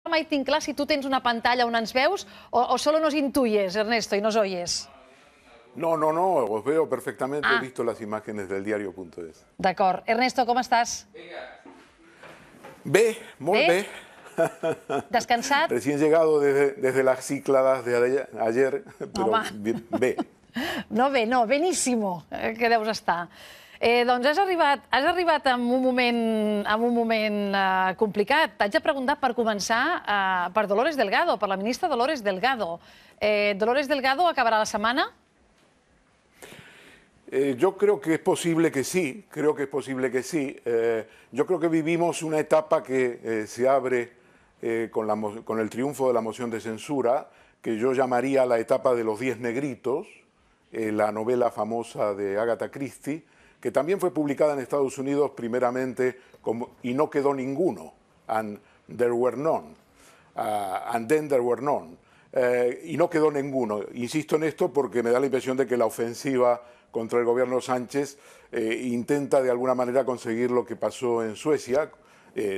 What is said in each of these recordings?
mai tinc clar si tu tens una pantalla on ens veus o solo nos intuyes, Ernesto, y nos oyes. No, os veo perfectamente, he visto las imágenes del diario.es. D'acord. Ernesto, com estàs? Bé, molt bé. Descansat? Recién llegado desde las cícladas de ayer, pero bé. No, bé, no, beníssimo, que deus estar. Doncs has arribat en un moment complicat. T'haig de preguntar, per començar, per Dolores Delgado, per la ministra Dolores Delgado. Dolores Delgado acabarà la setmana? Yo creo que es posible que sí, Yo creo que vivimos una etapa que se abre con el triunfo de la moción de censura, que yo llamaría la etapa de los 10 negritos, la novela famosa de Agatha Christie, que también fue publicada en Estados Unidos primeramente y no quedó ninguno, and there were none, and then there were none, y no quedó ninguno. Insisto en esto porque me da la impresión de que la ofensiva contra el gobierno Sánchez intenta de alguna manera conseguir lo que pasó en Suecia.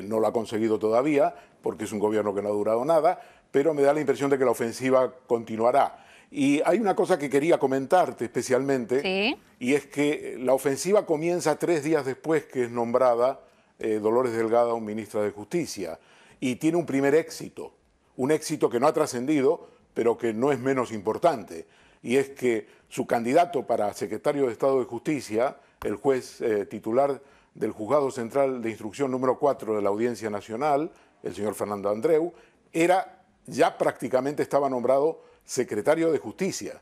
No lo ha conseguido todavía porque es un gobierno que no ha durado nada, pero me da la impresión de que la ofensiva continuará. Y hay una cosa que quería comentarte especialmente, ¿sí? Y es que la ofensiva comienza 3 días después que es nombrada Dolores Delgado ministra de Justicia, y tiene un primer éxito, un éxito que no ha trascendido, pero que no es menos importante, y es que su candidato para secretario de Estado de Justicia, el juez titular del Juzgado Central de Instrucción número 4 de la Audiencia Nacional, el señor Fernando Andreu, ya prácticamente estaba nombrado secretario de Justicia.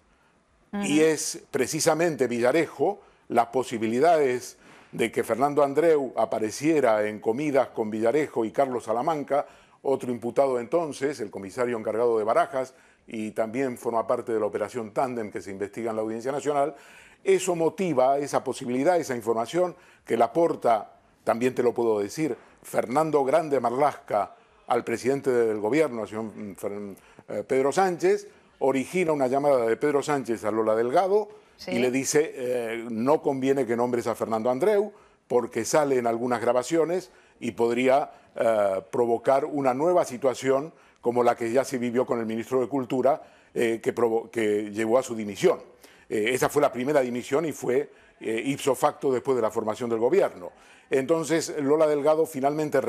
Y es precisamente Villarejo las posibilidades de que Fernando Andreu apareciera en comidas con Villarejo y Carlos Salamanca, otro imputado entonces, el comisario encargado de Barajas, y también forma parte de la operación Tándem que se investiga en la Audiencia Nacional. Eso motiva esa posibilidad, esa información que la aporta, también te lo puedo decir, Fernando Grande Marlaska al presidente del gobierno, al señor Pedro Sánchez, origina una llamada de Pedro Sánchez a Lola Delgado, ¿sí? Y le dice, no conviene que nombres a Fernando Andreu porque sale en algunas grabaciones y podría provocar una nueva situación como la que ya se vivió con el ministro de Cultura, que llevó a su dimisión. Esa fue la primera dimisión y fue ipso facto después de la formación del gobierno. Entonces Lola Delgado finalmente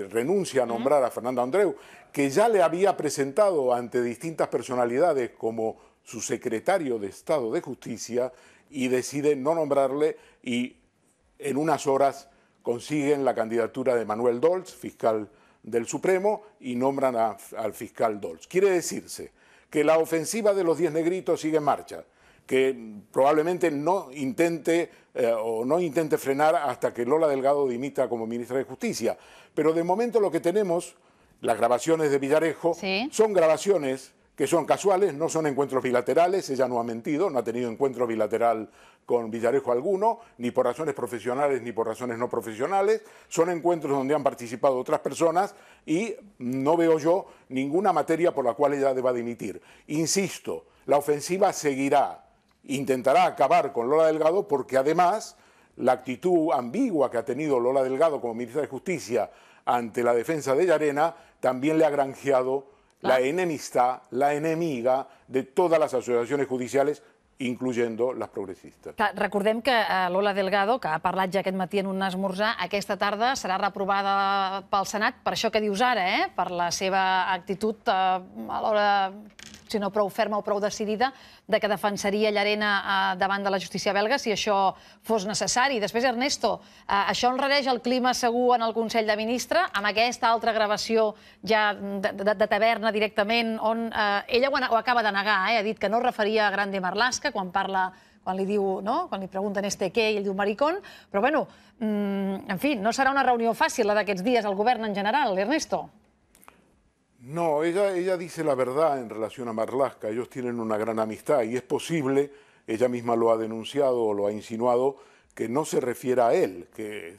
renuncia a nombrar a Fernando Andreu, que ya le había presentado ante distintas personalidades como su secretario de Estado de Justicia, y decide no nombrarle, y en unas horas consiguen la candidatura de Manuel Dolz, fiscal del Supremo, y nombran al fiscal Dolz. Quiere decirse que la ofensiva de los 10 negritos sigue en marcha, que probablemente no intente frenar hasta que Lola Delgado dimita como ministra de Justicia. Pero de momento lo que tenemos, las grabaciones de Villarejo, ¿sí? Son grabaciones que son casuales, no son encuentros bilaterales. Ella no ha mentido, no ha tenido encuentro bilateral con Villarejo alguno, ni por razones profesionales ni por razones no profesionales. Son encuentros donde han participado otras personas y no veo yo ninguna materia por la cual ella deba dimitir. Insisto, la ofensiva seguirá, intentará acabar con Lola Delgado, porque además la actitud ambigua que ha tenido Lola Delgado como ministra de Justicia ante la defensa de Llarena también le ha granjeado la enemistad, la enemiga de todas las asociacions judicials, incluyendo les progressistes. Recordem que Lola Delgado, que ha parlat ja aquest matí en un esmorzar, aquesta tarda serà reprovada pel Senat per això que dius ara, per la seva actitud a l'hora, si no prou ferma o prou decidida, de que defensaria Llarena davant de la justícia belga si això fos necessari. Després, Ernesto, això enrareix el clima segur en el Consell de Ministres, amb aquesta altra gravació ja de taverna directament, on ella ho acaba de negar, ha dit que no es referia a Grande Marlaska quan li diu, quan li pregunten què, i ell diu maricón, però bueno, en fi, no serà una reunió fàcil la d'aquests dies al govern en general, Ernesto. No, ella dice la verdad en relación a Marlaska. Ellos tienen una gran amistad y es posible, ella misma lo ha denunciado o lo ha insinuado, que no se refiera a él, que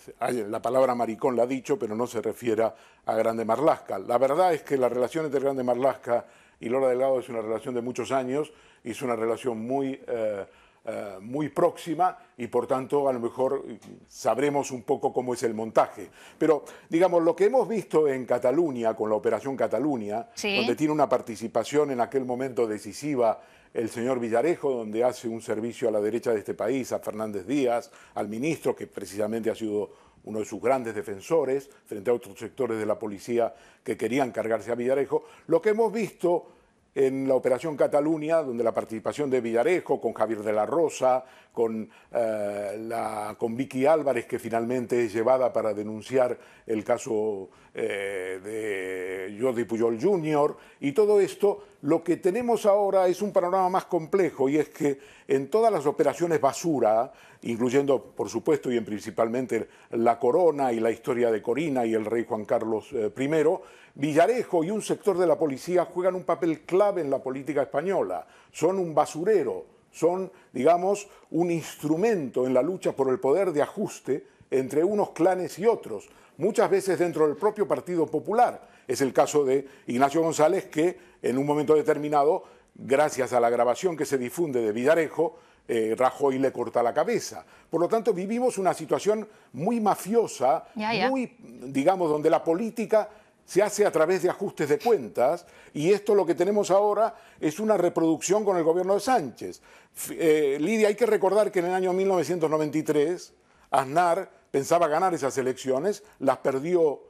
la palabra maricón la ha dicho, pero no se refiera a Grande Marlaska. La verdad es que la relación entre Grande Marlaska y Lola Delgado es una relación de muchos años y es una relación muy muy próxima y por tanto a lo mejor sabremos un poco cómo es el montaje. Pero digamos, lo que hemos visto en Cataluña, con la Operación Cataluña, donde tiene una participación en aquel momento decisiva el señor Villarejo, donde hace un servicio a la derecha de este país, a Fernández Díaz, al ministro, que precisamente ha sido uno de sus grandes defensores, frente a otros sectores de la policía que querían cargarse a Villarejo. Lo que hemos visto en la Operación Cataluña, donde la participación de Villarejo, con Javier de la Rosa, con Vicky Álvarez, que finalmente es llevada para denunciar el caso de Jordi Pujol Jr., y todo esto, lo que tenemos ahora es un panorama más complejo, y es que en todas las operaciones basura, incluyendo, por supuesto, y principalmente la Corona y la historia de Corina y el rey Juan Carlos I, Villarejo y un sector de la policía juegan un papel clave en la política española. Son un basurero, son, digamos, un instrumento en la lucha por el poder de ajuste entre unos clanes y otros, muchas veces dentro del propio Partido Popular. Es el caso de Ignacio González, que en un momento determinado, gracias a la grabación que se difunde de Villarejo, Rajoy le corta la cabeza. Por lo tanto, vivimos una situación muy mafiosa, muy, digamos, donde la política se hace a través de ajustes de cuentas, y esto lo que tenemos ahora es una reproducción con el gobierno de Sánchez. Lidia, hay que recordar que en el año 1993 Aznar pensaba ganar esas elecciones, las perdió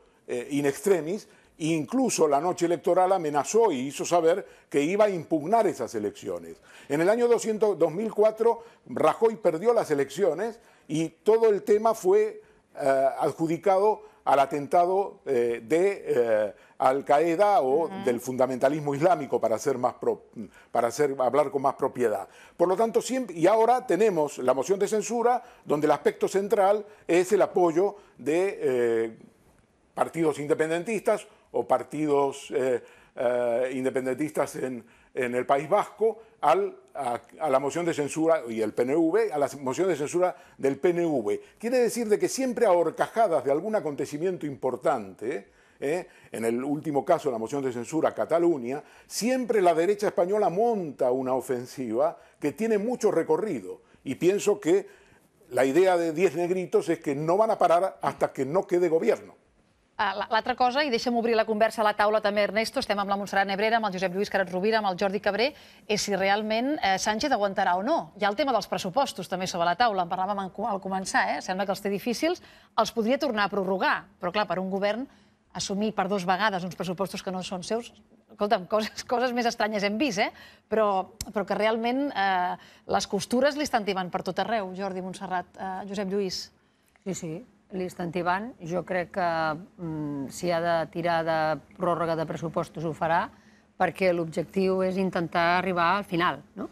in extremis, e incluso la noche electoral amenazó y hizo saber que iba a impugnar esas elecciones. En el año 2004 Rajoy perdió las elecciones y todo el tema fue adjudicado al atentado de Al-Qaeda o del fundamentalismo islámico, para hablar con más propiedad. Por lo tanto, y ahora tenemos la moción de censura, donde el aspecto central es el apoyo de partidos independentistas o partidos independentistas en el País Vasco a la moción de censura, y el PNV, a la moción de censura del PNV. Quiere decir de que siempre a horcajadas de algún acontecimiento importante, en el último caso la moción de censura Cataluña, siempre la derecha española monta una ofensiva que tiene mucho recorrido. Y pienso que la idea de 10 negritos es que no van a parar hasta que no quede gobierno. L'altra cosa, i deixa'm obrir la conversa a la taula també, Ernesto, estem amb la Montserrat Nebrera, amb el Josep Lluís Carod Rovira, amb el Jordi Cabré, és si realment Sánchez aguantarà o no. Hi ha el tema dels pressupostos també sobre la taula, en parlàvem al començar, sembla que els té difícils, els podria tornar a prorrogar, però clar, per un govern assumir per 2 vegades uns pressupostos que no són seus, escolta'm, coses més estranyes hem vist, però que realment les costures li estan tibant per tot arreu. Jordi, Montserrat, Josep Lluís. Sí, sí, li estan tibant. Jo crec que si ha de tirar de pròrroga de pressupostos ho farà, perquè l'objectiu és intentar arribar al final, no?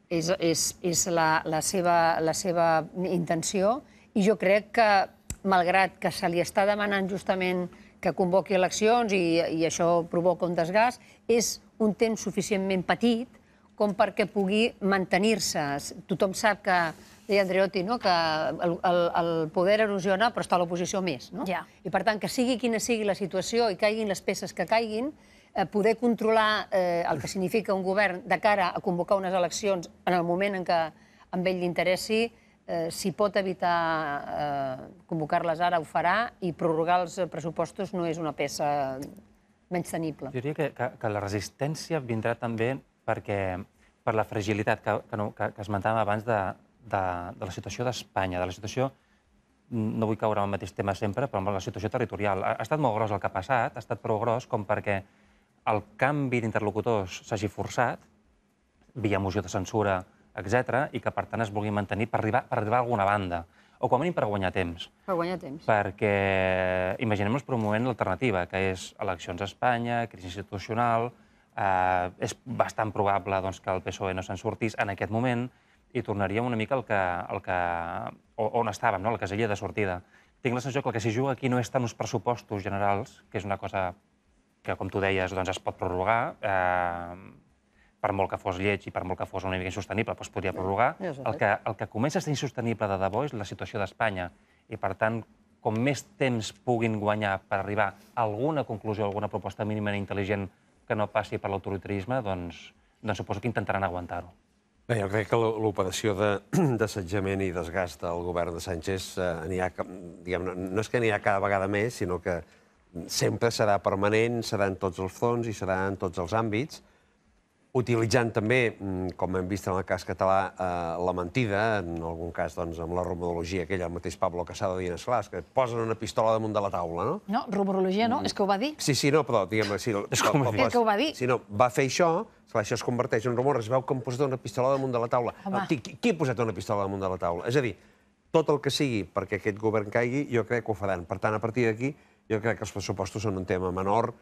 És la seva intenció, i jo crec que, malgrat que se li està demanant justament que convoqui eleccions i això provoca un desgast, és un temps suficientment petit com perquè pugui mantenir-se. Tothom sap que, deia Andreotti, que el poder erosiona, però està a l'oposició més. I per tant, que sigui quina sigui la situació i caiguin les peces que caiguin, poder controlar el que significa un govern de cara a convocar unes eleccions en el moment en què a ell li interessi, si pot evitar convocar-les ara, ho farà, i prorrogar els pressupostos no és una peça menystenible. Jo diria que la resistència vindrà també per la fragilitat que esmentàvem abans de la situació d'Espanya, de la situació, no vull caure en el mateix tema sempre, però la situació territorial. Ha estat molt gros el que ha passat, ha estat prou gros com perquè el canvi d'interlocutors s'hagi forçat, via moció de censura, etc., i que, per tant, es vulgui mantenir per arribar a alguna banda, o com a mínim per guanyar temps. Per guanyar temps. Perquè imaginem-nos per un moment l'alternativa, que és eleccions a Espanya, crisi institucional, és bastant probable que el PSOE no se'n sortís en aquest moment, i tornaríem una mica on estàvem, la casella de sortida. Tinc la sensació que el que s'hi juga aquí no és tant uns pressupostos generals, que és una cosa que, com tu deies, es pot prorrogar, per molt que fos lleig i per molt que fos una mica insostenible, es podria prorrogar. El que comença a ser insostenible de debò és la situació d'Espanya. I, per tant, com més temps puguin guanyar per arribar a alguna conclusió, a alguna proposta mínimament intel·ligent que no passi per l'autoritarisme, doncs suposo que intentaran aguantar-ho. Bé, jo crec que l'operació d'assetjament i desgast del govern de Sánchez no és que n'hi ha cada vegada més, sinó que sempre serà permanent, serà en tots els fronts i serà en tots els àmbits, utilitzant també, com hem vist en el cas català, la mentida, en algun cas amb la rumorologia aquella, el mateix Pablo Casado dient, esclar, que et posen una pistola damunt de la taula, no? No, rumorologia no, és que ho va dir. Sí, no, però diguem-ne... És que ho va dir. Si no, va fer això, això es converteix en rumor, es veu que han posat una pistola damunt de la taula. Qui ha posat una pistola damunt de la taula? És a dir, tot el que sigui perquè aquest govern caigui, jo crec que ho faran. Per tant, a partir d'aquí, jo crec que els pressupostos són un tema menor,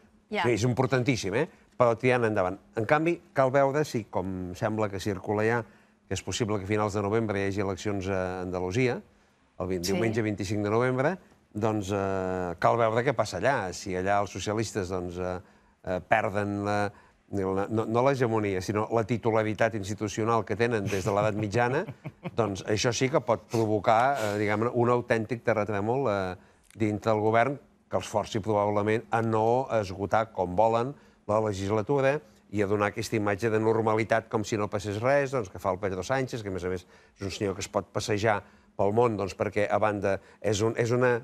és importantíssim, però tirant endavant. En canvi, cal veure si, com sembla que circula ja, que és possible que a finals de novembre hi hagi eleccions a Andalusia, el diumenge 25 de novembre, doncs cal veure què passa allà. Si allà els socialistes perden no l'hegemonia, sinó la titularitat institucional que tenen des de l'edat mitjana, doncs això sí que pot provocar, diguem-ne, un autèntic terratrèmol dintre del govern que els forci probablement a no esgotar com volen la legislatura i a donar aquesta imatge de normalitat com si no passés res, que fa el Pedro Sánchez, que a més és un senyor que es pot passejar pel món perquè, a banda,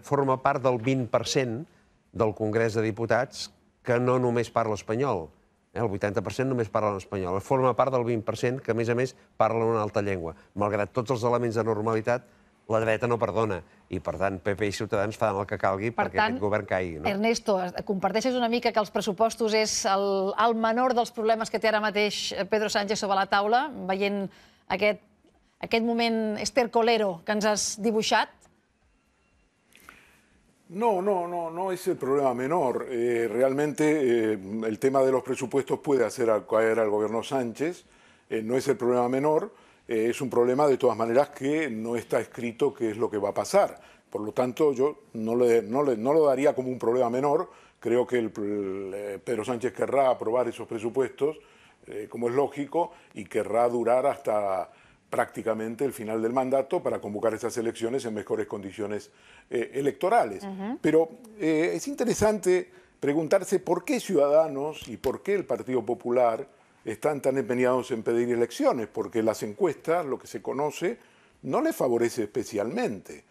forma part del 20% del Congrés de Diputats que no només parla espanyol. El 80% només parla en espanyol. Forma part del 20% que, a més, parla una altra llengua. Malgrat tots els elements de normalitat, la dreta no perdona. I, per tant, PP i Ciutadans faran el que calgui perquè aquest govern caigui. Ernesto, comparteixes una mica que els pressupostos és el menor dels problemes que té ara mateix Pedro Sánchez sobre la taula, veient aquest moment estercolero que ens has dibuixat? No es el problema menor. Realmente el tema de los presupuestos puede hacer caer al gobierno Sánchez. No es el problema menor. Es un problema, de todas maneras, que no está escrito qué es lo que va a pasar. Por lo tanto, yo no lo daría como un problema menor. Creo que Pedro Sánchez querrá aprobar esos presupuestos, como es lógico, y querrá durar hasta prácticamente el final del mandato para convocar esas elecciones en mejores condiciones electorales. Pero es interesante preguntarse por qué Ciudadanos y por qué el Partido Popular están tan empeñados en pedir elecciones, porque las encuestas, lo que se conoce, no les favorece especialmente.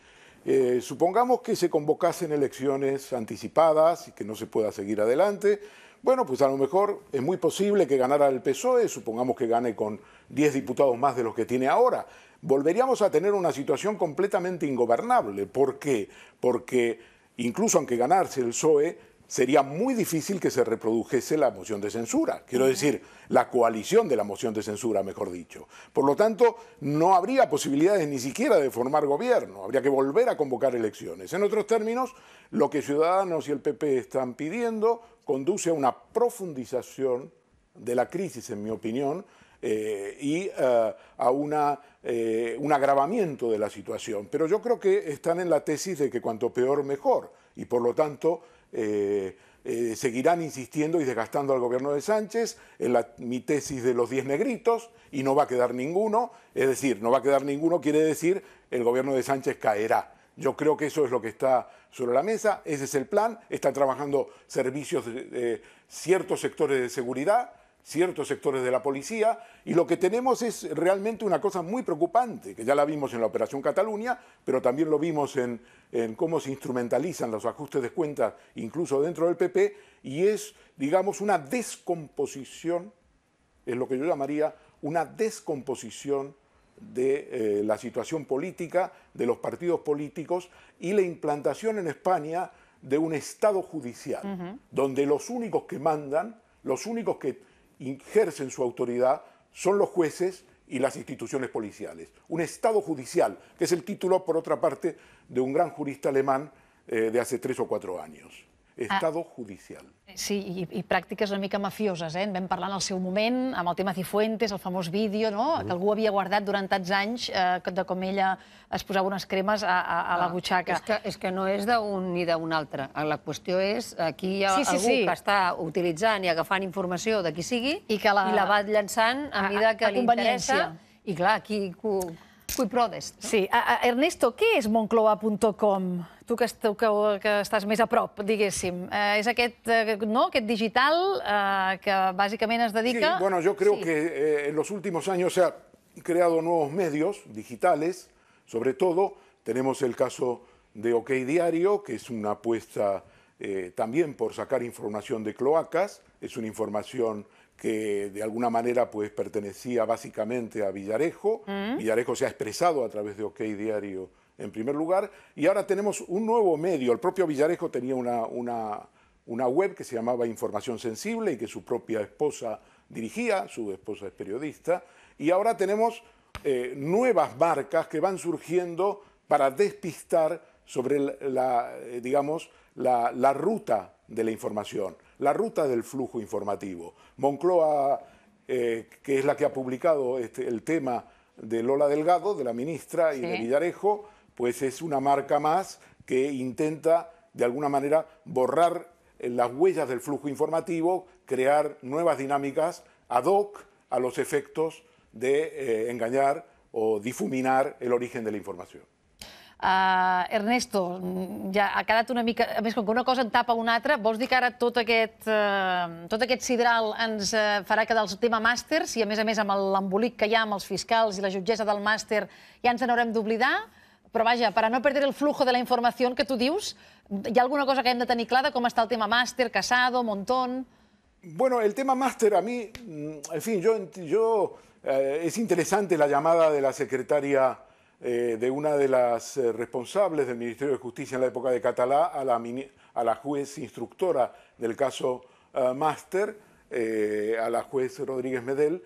Supongamos que se convocasen elecciones anticipadas y que no se pueda seguir adelante. Bueno, pues a lo mejor es muy posible que ganara el PSOE, supongamos que gane con 10 diputados más de los que tiene ahora. Volveríamos a tener una situación completamente ingobernable. ¿Por qué? Porque incluso aunque ganase el PSOE, sería muy difícil que se reprodujese la moción de censura. Quiero decir, la coalición de la moción de censura, mejor dicho. Por lo tanto, no habría posibilidades ni siquiera de formar gobierno. Habría que volver a convocar elecciones. En otros términos, lo que Ciudadanos y el PP están pidiendo conduce a una profundización de la crisis, en mi opinión, y a un agravamiento de la situación. Pero yo creo que están en la tesis de que cuanto peor, mejor. Y por lo tanto, seguirán insistiendo y desgastando al gobierno de Sánchez en mi tesis de los 10 negritos, y no va a quedar ninguno. Es decir, no va a quedar ninguno quiere decir el gobierno de Sánchez caerá. Yo creo que eso es lo que está sobre la mesa, ese es el plan. Están trabajando servicios de ciertos sectores de seguridad, ciertos sectores de la policía, y lo que tenemos es realmente una cosa muy preocupante, que ya la vimos en la Operación Cataluña, pero también lo vimos en cómo se instrumentalizan los ajustes de cuentas, incluso dentro del PP, y es, digamos, una descomposición, es lo que yo llamaría una descomposición de la situación política, de los partidos políticos, y la implantación en España de un Estado judicial, donde los únicos que mandan, los únicos que ejercen su autoridad son los jueces y las instituciones policiales. Un Estado judicial, que es el título, por otra parte, de un gran jurista alemán de hace 3 o 4 años. Estado judicial. Sí, i pràctiques una mica mafioses, En vam parlar en el seu moment, amb el tema Cifuentes, el famós vídeo, que algú havia guardat durant tants anys, de com ella es posava unes cremes a la butxaca. És que no és d'un ni d'un altre. La qüestió és, aquí hi ha algú que està utilitzant i agafant informació de qui sigui i la va llançant a mida que li interessa. I clar, aquí cui prodest. Sí. Ernesto, què és Moncloa.com? Tu que estàs més a prop, diguéssim. És aquest digital que básicamente es dedica... Sí, bueno, yo creo que en los últimos años, creado nuevos medios digitales, sobre todo tenemos el caso de OK Diario, que es una apuesta también por sacar información de cloacas, es una información que de alguna manera pues pertenecía básicamente a Villarejo. Villarejo se ha expresado a través de OK Diario en primer lugar, y ahora tenemos un nuevo medio. El propio Villarejo tenía una web que se llamaba Información Sensible y que su propia esposa dirigía, su esposa es periodista, y ahora tenemos nuevas marcas que van surgiendo para despistar sobre la ruta de la información, la ruta del flujo informativo. Moncloa, que es la que ha publicado el tema de Lola Delgado, de la ministra, y de Villarejo, pues es una marca más que intenta, de alguna manera, borrar las huellas del flujo informativo, crear nuevas dinámicas ad hoc a los efectos de engañar o difuminar el origen de la informació. Ernesto, ja ha quedat una mica... A més, com que una cosa en tapa una altra, vols dir que ara tot aquest sidral ens farà quedar el tema màsters i, a més, amb l'embolic que hi ha amb els fiscals i la jutgessa del màster ja ens n'haurem d'oblidar? Però, vaja, para no perder el flujo de la informació que tu dius, hi ha alguna cosa que hem de tenir clara de com està el tema màster, Casado, Montón... Bueno, el tema máster a mí, en fin, es interesante la llamada de la secretaria de una de las responsables del Ministerio de Justicia en la época de Catalá a la juez instructora del caso Máster, a la juez Rodríguez Medel,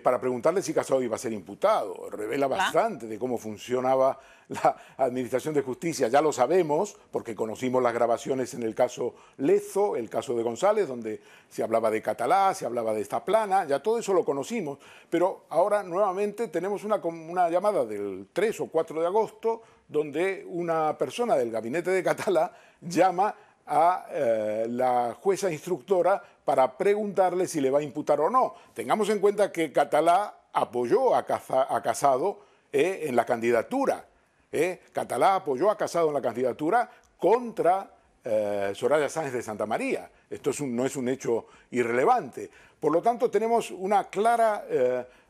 para preguntarle si Casado iba a ser imputado. Revela bastante de cómo funcionaba la Administración de Justicia. Ya lo sabemos, porque conocimos las grabaciones en el caso Lezo, el caso de González, donde se hablaba de Catalá, se hablaba de Estaplana, ya todo eso lo conocimos. Pero ahora nuevamente tenemos una llamada del 3 o 4 de agosto, donde una persona del gabinete de Catalá llama a la jueza instructora para preguntarle si le va a imputar o no. Tengamos en cuenta que Catalá apoyó a Casado en la candidatura. Catalá apoyó a Casado en la candidatura contra Soraya Sáenz de Santa María. Esto no es un hecho irrelevante. Por lo tanto, tenemos una clara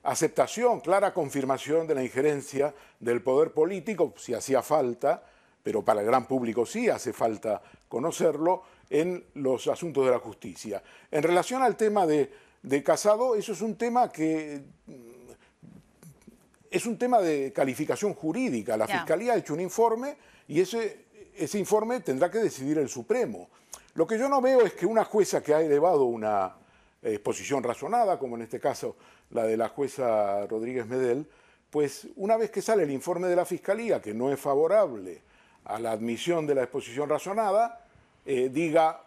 aceptación, clara confirmación de la injerencia del poder político, si hacía falta, pero para el gran público sí hace falta conocerlo, en los asuntos de la justicia. En relación al tema de Casado, eso es un tema que es un tema de calificación jurídica. La Fiscalía ha hecho un informe y ese informe tendrá que decidir el Supremo. Lo que yo no veo es que una jueza que ha elevado una exposición razonada, como en este caso la de la jueza Rodríguez Medel, pues una vez que sale el informe de la Fiscalía, que no es favorable a la admisión de la exposición razonada, diga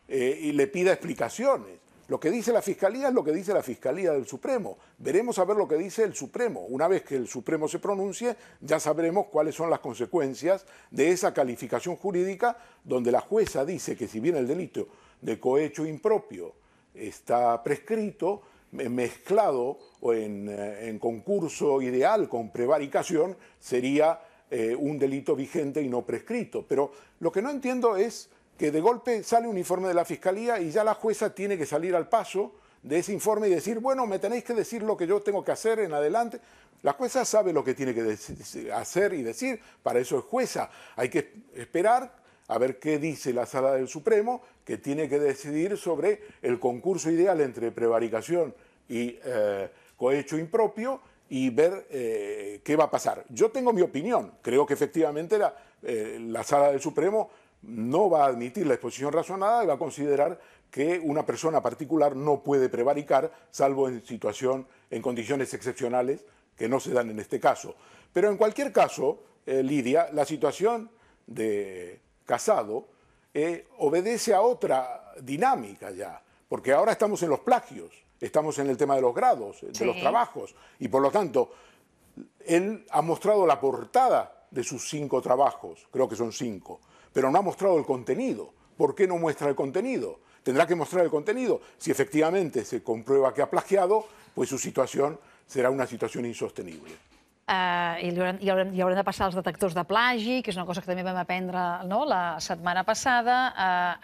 y le pida explicaciones. Lo que dice la Fiscalía es lo que dice la Fiscalía del Supremo. Veremos a ver lo que dice el Supremo. Una vez que el Supremo se pronuncie, ya sabremos cuáles son las consecuencias de esa calificación jurídica, donde la jueza dice que si bien el delito de cohecho impropio está prescrito, mezclado o en concurso ideal con prevaricación, sería un delito vigente y no prescrito. Pero lo que no entiendo es que de golpe sale un informe de la Fiscalía y ya la jueza tiene que salir al paso de ese informe y decir, bueno, me tenéis que decir lo que yo tengo que hacer en adelante. La jueza sabe lo que tiene que hacer y decir, para eso es jueza. Hay que esperar a ver qué dice la Sala del Supremo, que tiene que decidir sobre el concurso ideal entre prevaricación y cohecho impropio, y ver qué va a pasar. Yo tengo mi opinión. Creo que efectivamente la Sala del Supremo no va a admitir la exposición razonada y va a considerar que una persona particular no puede prevaricar, salvo en condiciones excepcionales que no se dan en este caso. Pero en cualquier caso, Lidia, la situación de Casado obedece a otra dinámica ya, porque ahora estamos en los plagios, estamos en el tema de los grados, de los trabajos, y por lo tanto, él ha mostrado la portada de sus 5 trabajos, creo que son 5, pero no ha mostrado el contenido. ¿Por qué no muestra el contenido? Tendrá que mostrar el contenido. Si efectivamente se comprueba que ha plagiado, pues su situación serà una situació insostenible. I haurem de passar els detectors de plagi, que és una cosa que també vam aprendre la setmana passada.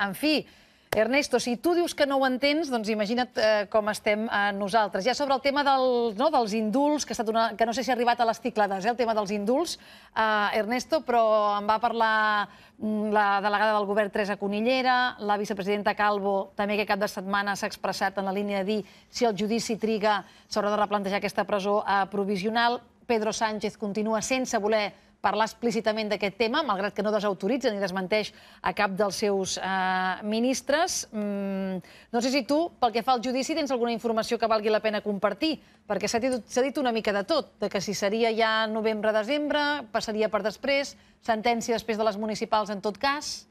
En fi, Ernesto, si tu dius que no ho entens, doncs imagina't com estem nosaltres. Ja sobre el tema dels indults, que no sé si ha arribat a les Cíclades, el tema dels indults, Ernesto, però en va parlar la delegada del govern Teresa Cunillera, la vicepresidenta Calvo també aquest cap de setmana s'ha expressat en la línia de dir si el judici triga s'haurà de replantejar aquesta presó provisional. Pedro Sánchez continua sense voler parlar explícitament d'aquest tema, malgrat que no desautoritza ni desmenteix a cap dels seus ministres. No sé si tu, pel que fa al judici, tens alguna informació que valgui la pena compartir, perquè s'ha dit una mica de tot, de que si seria ja novembre-desembre, passaria per després, sentència després de les municipals en tot cas.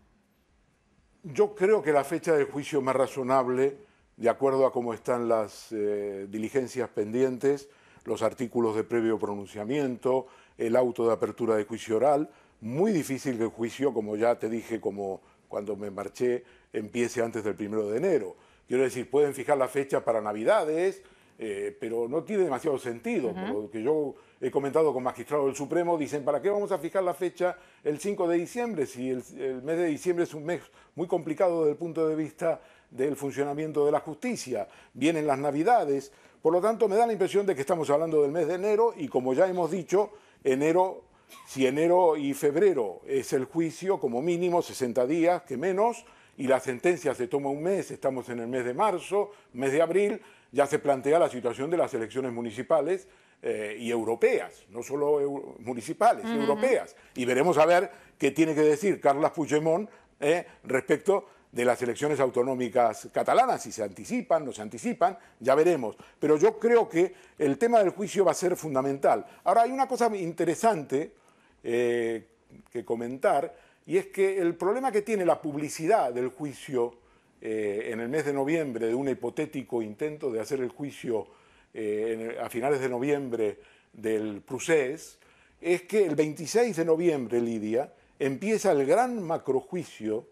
Yo creo que la fecha del juicio más razonable, de acuerdo a cómo están las diligencias pendientes, los artículos de previo pronunciamiento, el auto de apertura de juicio oral. Muy difícil que el juicio, como ya te dije, como cuando me marché, empiece antes del 1 de enero. Quiero decir, pueden fijar la fecha para Navidades, pero no tiene demasiado sentido. Por lo que yo he comentado con magistrados del Supremo, dicen, ¿para qué vamos a fijar la fecha el 5 de diciembre? Si el mes de diciembre es un mes muy complicado desde el punto de vista del funcionamiento de la justicia. Vienen las Navidades. Por lo tanto, me da la impresión de que estamos hablando del mes de enero y, como ya hemos dicho, si enero y febrero es el juicio, como mínimo 60 días, que menos, y la sentencia se toma un mes, estamos en el mes de marzo, mes de abril, ya se plantea la situación de las elecciones municipales y europeas, no solo municipales, europeas. Y veremos a ver qué tiene que decir Carles Puigdemont respecto de las elecciones autonómicas catalanas, si se anticipan, no se anticipan, ya veremos. Pero yo creo que el tema del juicio va a ser fundamental. Ahora, hay una cosa interesante que comentar, y es que el problema que tiene la publicidad del juicio en el mes de noviembre, de un hipotético intento de hacer el juicio a finales de noviembre del procés, es que el 26 de noviembre, Lidia, empieza el gran macrojuicio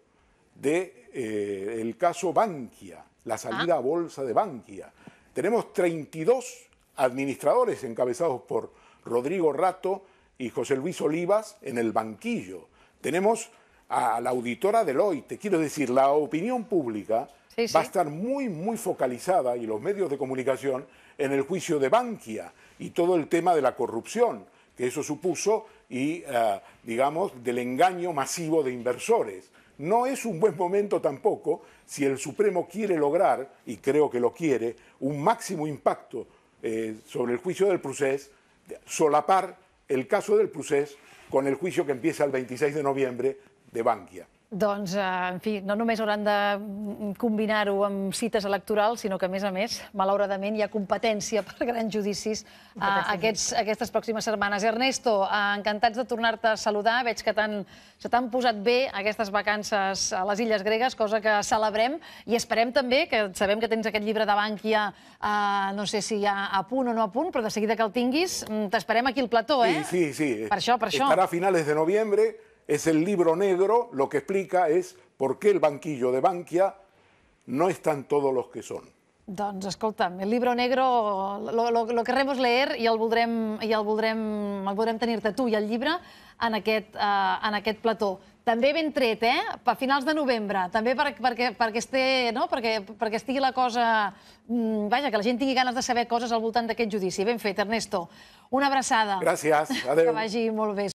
del caso Bankia, la salida a bolsa de Bankia. Tenemos 32 administradores encabezados por Rodrigo Rato y José Luis Olivas en el banquillo. Tenemos a la auditora Deloitte. Quiero decir, la opinión pública va a estar muy focalizada, y los medios de comunicación, en el juicio de Bankia y todo el tema de la corrupción que eso supuso y, digamos, del engaño masivo de inversores. No es un buen momento tampoco, si el Supremo quiere lograr, y creo que lo quiere, un máximo impacto sobre el juicio del procés, solapar el caso del procés con el juicio que empieza el 26 de noviembre de Bankia. Doncs, en fi, no només hauran de combinar-ho amb cites electorals, sinó que, a més, malauradament, hi ha competència per grans judicis aquestes pròximes setmanes. Ernesto, encantats de tornar-te a saludar. Veig que se t'han posat bé aquestes vacances a les Illes Gregues, cosa que celebrem, i esperem també, que sabem que tens aquest llibre de Bankia, no sé si ja a punt o no a punt, però de seguida que el tinguis, t'esperem aquí al plató, eh? Sí. Per això. Estará a finales de noviembre. Es el libro negro, lo que explica es por qué el banquillo de Bankia no están todos los que son. Doncs, escolta'm, el libro negro lo querremos leer i el voldrem tenir-te tu i el llibre en aquest plató. També ben tret, a finals de novembre, també perquè estigui la cosa... Vaja, que la gent tingui ganes de saber coses al voltant d'aquest judici. Ben fet, Ernesto. Una abraçada. Gràcies, adéu. Que vagi molt bé.